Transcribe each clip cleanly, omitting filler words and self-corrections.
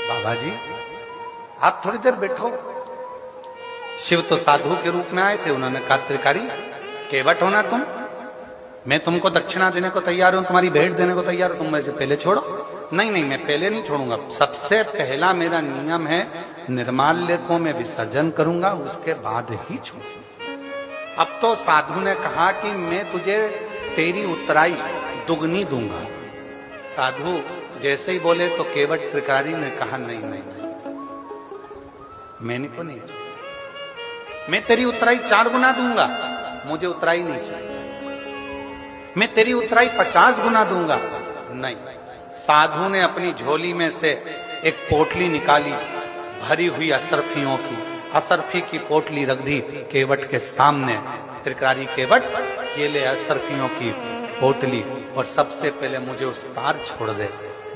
बाबा जी आप थोड़ी देर बैठो। शिव तो साधु के रूप में आए थे, उन्होंने कहा त्रिकारी केवट होना तुम, मैं तुमको दक्षिणा देने को तैयार हूं, तुम्हारी भेंट देने को तैयार हूं, तुम मुझे पहले छोड़ो। नहीं नहीं मैं पहले नहीं छोड़ूंगा, सबसे पहला मेरा नियम है निर्माल्य को मैं विसर्जन करूंगा, उसके बाद ही छोड़ूंगा। अब तो साधु ने कहा कि मैं तुझे तेरी उत्तराई दुगनी दूंगा। साधु जैसे ही बोले तो केवट त्रिकारी ने कहा नहीं नहीं मैंने को नहीं चाहिए, मैं तेरी उत्तराई 4 गुना दूंगा, मुझे उत्तराई नहीं चाहिए। मैं तेरी उत्तराई 50 गुना दूंगा, नहीं। साधु ने अपनी झोली में से एक पोटली निकाली भरी हुई असरफियों की, असरफी की पोटली रख दी केवट के सामने। त्रिकारी केवट ये ले असरफियों की पोटली और सबसे पहले मुझे उस पार छोड़ दे,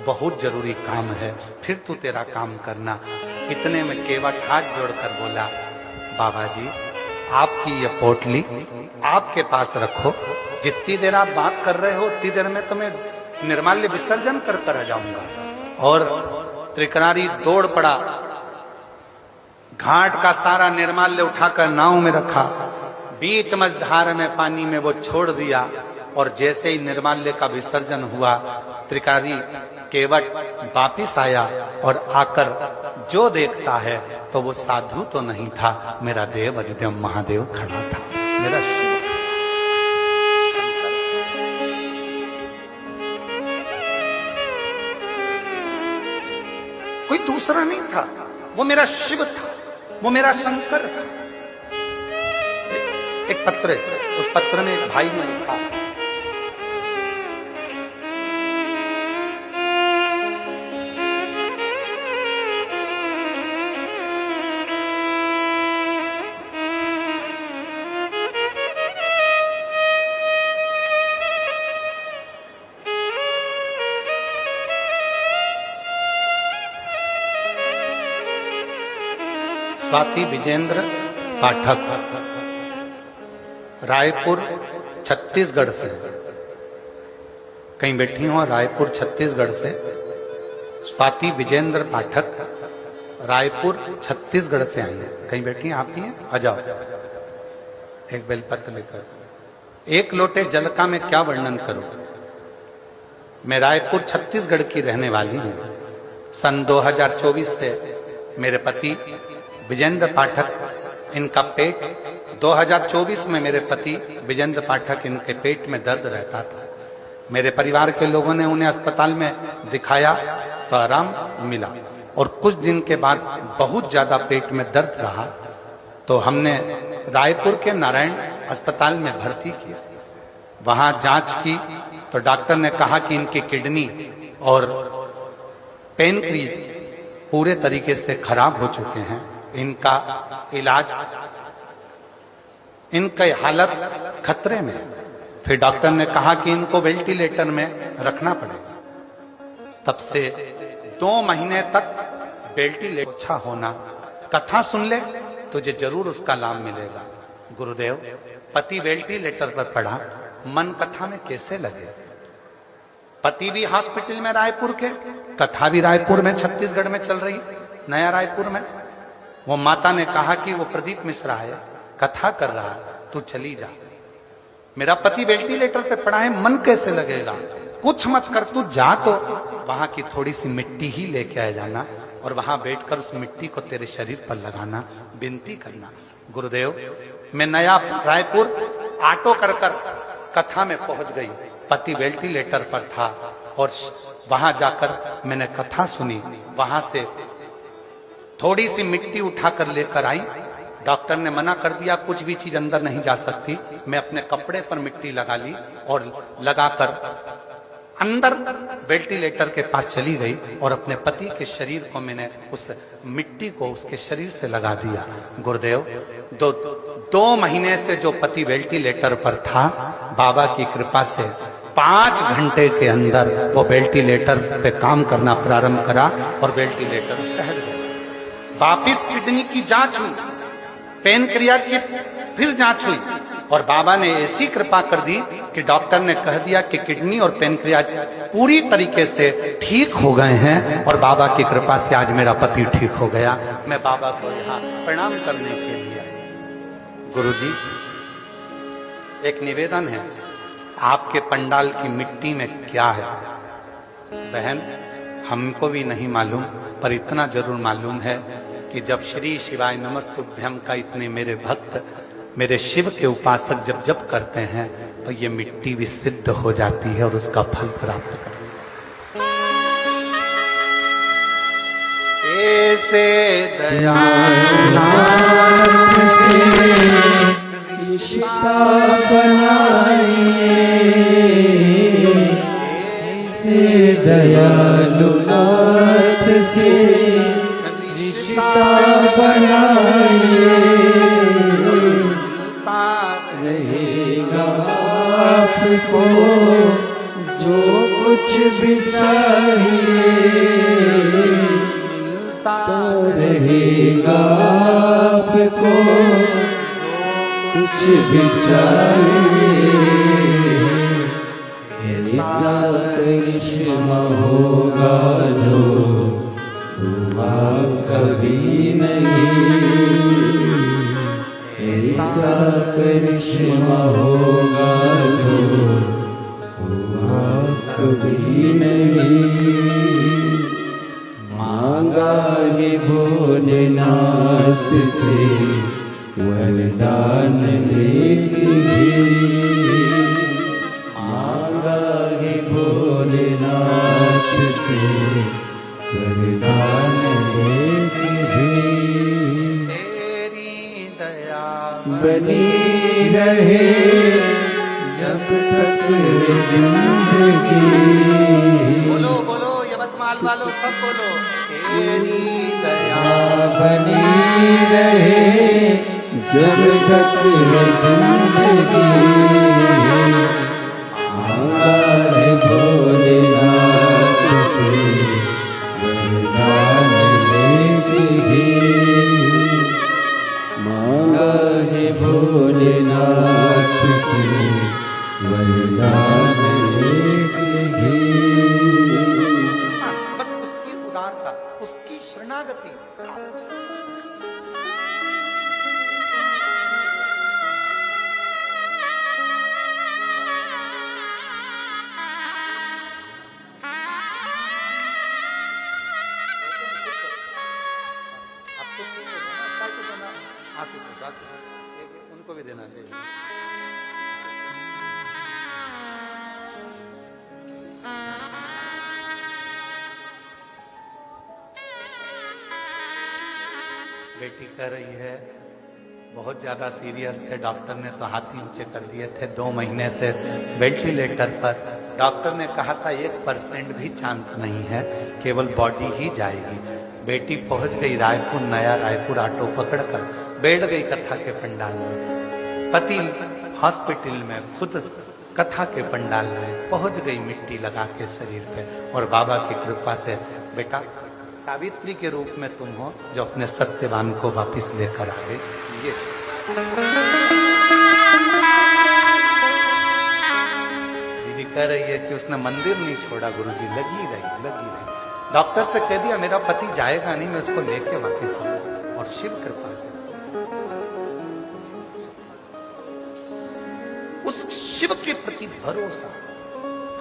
बहुत जरूरी काम है, फिर तू तेरा काम करना। इतने में केवट हाथ जोड़कर बोला बाबा जी आपकी ये पोटली आपके पास रखो, जितनी देर आप बात कर रहे हो उतनी देर में तुम्हें निर्माल्य विसर्जन कर जाऊंगा। और त्रिकरारी दौड़ पड़ा, घाट का सारा निर्माल्य उठाकर नाव में रखा, बीच मझधार में पानी में वो छोड़ दिया। और जैसे ही निर्माल्य का विसर्जन हुआ त्रिकारी केवट वापिस आया और आकर जो देखता है तो वो साधु तो नहीं था, मेरा देव अधिदेव महादेव खड़ा था, मेरा शिव। कोई दूसरा नहीं था, वो मेरा शिव था, वो मेरा शंकर था। एक पत्र है, उस पत्र में एक भाई ने लिखा स्वाति विजेंद्र पाठक रायपुर छत्तीसगढ़ से, कहीं बैठी हो रायपुर छत्तीसगढ़ से। स्वाति विजेंद्र पाठक रायपुर छत्तीसगढ़ से आई है, कहीं बैठी हैं आप ही हैं, आ जाओ। एक बेलपत्र लेकर, एक लोटे जल का मैं क्या वर्णन करूं, मैं रायपुर छत्तीसगढ़ की रहने वाली हूं। सन 2024 से मेरे पति विजेंद्र पाठक, इनका पेट 2024 में मेरे पति विजेंद्र पाठक इनके पेट में दर्द रहता था। मेरे परिवार के लोगों ने उन्हें अस्पताल में दिखाया तो आराम मिला, और कुछ दिन के बाद बहुत ज्यादा पेट में दर्द रहा तो हमने रायपुर के नारायण अस्पताल में भर्ती किया। वहां जांच की तो डॉक्टर ने कहा कि इनकी किडनी और पेनक्रियाज पूरे तरीके से खराब हो चुके हैं, इनका इलाज, इनकी हालत खतरे में। फिर डॉक्टर ने कहा कि इनको वेंटिलेटर में रखना पड़ेगा। तब से 2 महीने तक वेंटिलेटर अच्छा होना, कथा सुन ले तुझे जरूर उसका लाभ मिलेगा। गुरुदेव पति वेंटिलेटर पर पड़ा, मन कथा में कैसे लगे। पति भी हॉस्पिटल में रायपुर के, कथा भी रायपुर में छत्तीसगढ़ में चल रही, नया रायपुर में। वो माता ने कहा कि वो प्रदीप मिश्रा है, कथा कर रहा है, तू चली जा। मेरा पति वेंटिलेटर पे पड़ा है, मन कैसे लगेगा, कुछ मत कर, तू जा तो वहां की थोड़ी सी मिट्टी ही लेके आ जाना और वहां बैठकर उस मिट्टी को तेरे शरीर पर लगाना, विनती करना। गुरुदेव मैं नया रायपुर ऑटो कर कथा में पहुंच गई, पति वेंटिलेटर पर था और वहां जाकर मैंने कथा सुनी। वहां से थोड़ी सी मिट्टी उठाकर लेकर आई, डॉक्टर ने मना कर दिया कुछ भी चीज अंदर नहीं जा सकती। मैं अपने कपड़े पर मिट्टी लगा ली और लगाकर अंदर वेंटिलेटर के पास चली गई और अपने पति के शरीर को मैंने उस मिट्टी को उसके शरीर से लगा दिया। गुरुदेव 2 महीने से जो पति वेंटिलेटर पर था, बाबा की कृपा से 5 घंटे के अंदर वो वेंटिलेटर पे काम करना प्रारंभ करा और वेंटिलेटर सहज गया। वापिस किडनी की जांच हुई, पेनक्रियाज की फिर जांच हुई, और बाबा ने ऐसी कृपा कर दी कि डॉक्टर ने कह दिया कि किडनी और पेनक्रियाज पूरी तरीके से ठीक हो गए हैं और बाबा की कृपा से आज मेरा पति ठीक हो गया। मैं बाबा को यहाँ प्रणाम करने के लिए आई। गुरुजी, एक निवेदन है, आपके पंडाल की मिट्टी में क्या है? बहन, हमको भी नहीं मालूम, पर इतना जरूर मालूम है कि जब श्री शिवाय नमस्तुभ्यम का इतने मेरे भक्त, मेरे शिव के उपासक जब जप करते हैं तो ये मिट्टी भी सिद्ध हो जाती है और उसका फल प्राप्त करती है। ऐसे दयालु रिश्ता बनाइए, ऐसे दयालु नाथ से रिश्ता बनाइए, रहेगा आपको जो कुछ भी चाहिए, मिलता रहेगा आपको कुछ भी चाहिए। ऐसा करिश्मा होगा जो हुआ कभी नहीं, ऐसा करिश्मा होगा जो हुआ कभी नहीं। मांगा है भोलेनाथ से वरदान लेके भी, मांगा है भोलेनाथ से वरदान लेके भी। तेरी दया बनी रहे जब तक जिंदगी, बोलो बोलो यवतमाल वालों सब बोलो, तेरी दया बनी रहे जब तक जिंदगी। मांगा है भोलेनाथ से वरदान लेके भी, मांगा है भोलेनाथ से वरदान लेके भी। बस उसकी उदारता, उसकी शरणागति। उनको भी देना चाहिए। बेटी कह रही है बहुत ज्यादा सीरियस थे, डॉक्टर ने तो हाथ ही ऊंचे कर दिए थे, 2 महीने से वेंटिलेटर पर। डॉक्टर ने कहा था 1% भी चांस नहीं है, केवल बॉडी ही जाएगी। बेटी पहुंच गई रायपुर, नया रायपुर ऑटो पकड़कर बैठ गई कथा के पंडाल में। पति हॉस्पिटल में, खुद कथा के पंडाल में पहुंच गई मिट्टी लगा के शरीर पे। और बाबा की कृपा से बेटा सावित्री के रूप में तुम हो जो अपने सत्यवान को वापिस लेकर आ गई। ये दीदी कह रही है कि उसने मंदिर नहीं छोड़ा गुरुजी, लगी रही। डॉक्टर से कह दिया मेरा पति जाएगा नहीं, मैं उसको लेके वापिस आऊंगा। और शिव कृपा से उस शिव के प्रति भरोसा।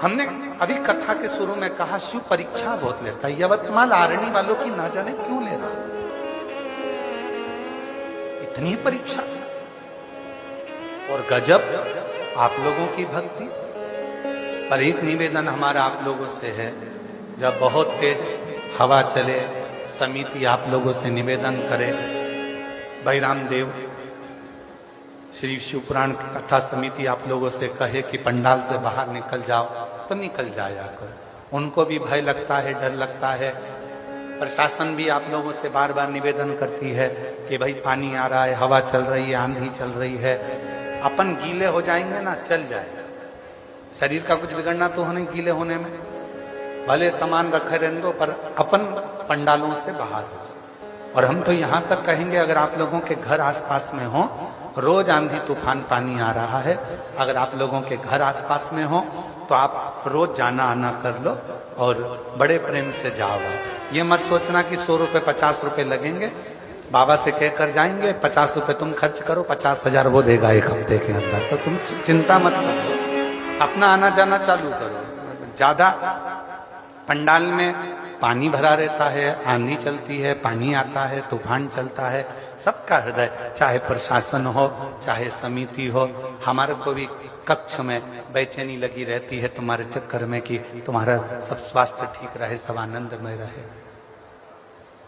हमने अभी कथा के शुरू में कहा शिव परीक्षा बहुत लेता है। यवतमाल आरणी वालों की ना जाने क्यों ले रहा, इतनी परीक्षा। और गजब आप लोगों की भक्ति। पर एक निवेदन हमारा आप लोगों से है, जब बहुत तेज हवा चले, समिति आप लोगों से निवेदन करे, भाई रामदेव श्री शिव पुराण की कथा समिति आप लोगों से कहे कि पंडाल से बाहर निकल जाओ, तो निकल जाया करो। उनको भी भय लगता है, डर लगता है। प्रशासन भी आप लोगों से बार बार निवेदन करती है कि भाई पानी आ रहा है, हवा चल रही है, आंधी चल रही है, अपन गीले हो जाएंगे ना, चल जाएगा। शरीर का कुछ बिगड़ना तो हो नहीं गीले होने में, भले सामान रखे रहने दो, पर अपन पंडालों से बाहर हो जाए। और हम तो यहां तक कहेंगे, अगर आप लोगों के घर आसपास में हो, रोज आंधी तूफान पानी आ रहा है, अगर आप लोगों के घर आसपास में हो तो आप रोज जाना आना कर लो और बड़े प्रेम से जाओ। ये मत सोचना कि 100 रुपए 50 रुपए लगेंगे, बाबा से कहकर जाएंगे 50 रुपए तुम खर्च करो, 50,000 वो देगा एक हफ्ते के अंदर। तो तुम चिंता मत करो, अपना आना जाना चालू करो। ज्यादा पंडाल में पानी भरा रहता है, आंधी चलती है, पानी आता है, तूफान चलता है, सबका हृदय, चाहे प्रशासन हो चाहे समिति हो, हमारे को भी कक्ष में बेचैनी लगी रहती है तुम्हारे चक्कर में कि तुम्हारा सब स्वास्थ्य ठीक रहे, सब आनंदमय रहे।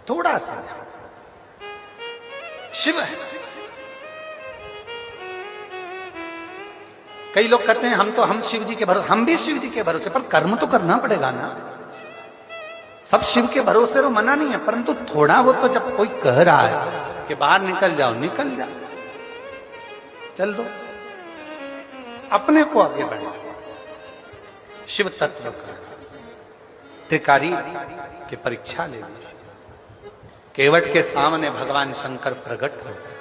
थोड़ा सा शिव है। कई लोग कहते हैं हम शिव जी के भरोसे, हम भी शिव जी के भरोसे, पर कर्म तो करना पड़ेगा ना। सब शिव के भरोसे रो मना नहीं है, परंतु थोड़ा वो तो जब कोई कह रहा है कि बाहर निकल जाओ, निकल जाओ, चल दो, अपने को आगे बढ़ाओ। शिव तत्व का त्रिकारी की परीक्षा ले लीजिए। केवट के सामने भगवान शंकर प्रकट हो गए।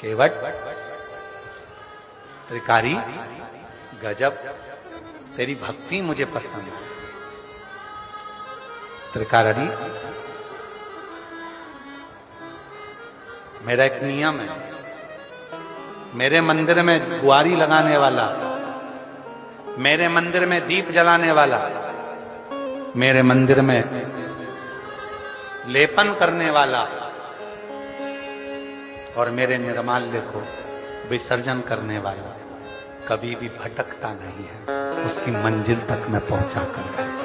केवट, त्रिकारी, गजब, तेरी भक्ति मुझे पसंद है। त्रिकारी, मेरा एक नियम है, मेरे मंदिर में गुआरी लगाने वाला, मेरे मंदिर में दीप जलाने वाला, मेरे मंदिर में लेपन करने वाला और मेरे निर्माल्य को विसर्जन करने वाला कभी भी भटकता नहीं है, उसकी मंजिल तक मैं पहुंचा कर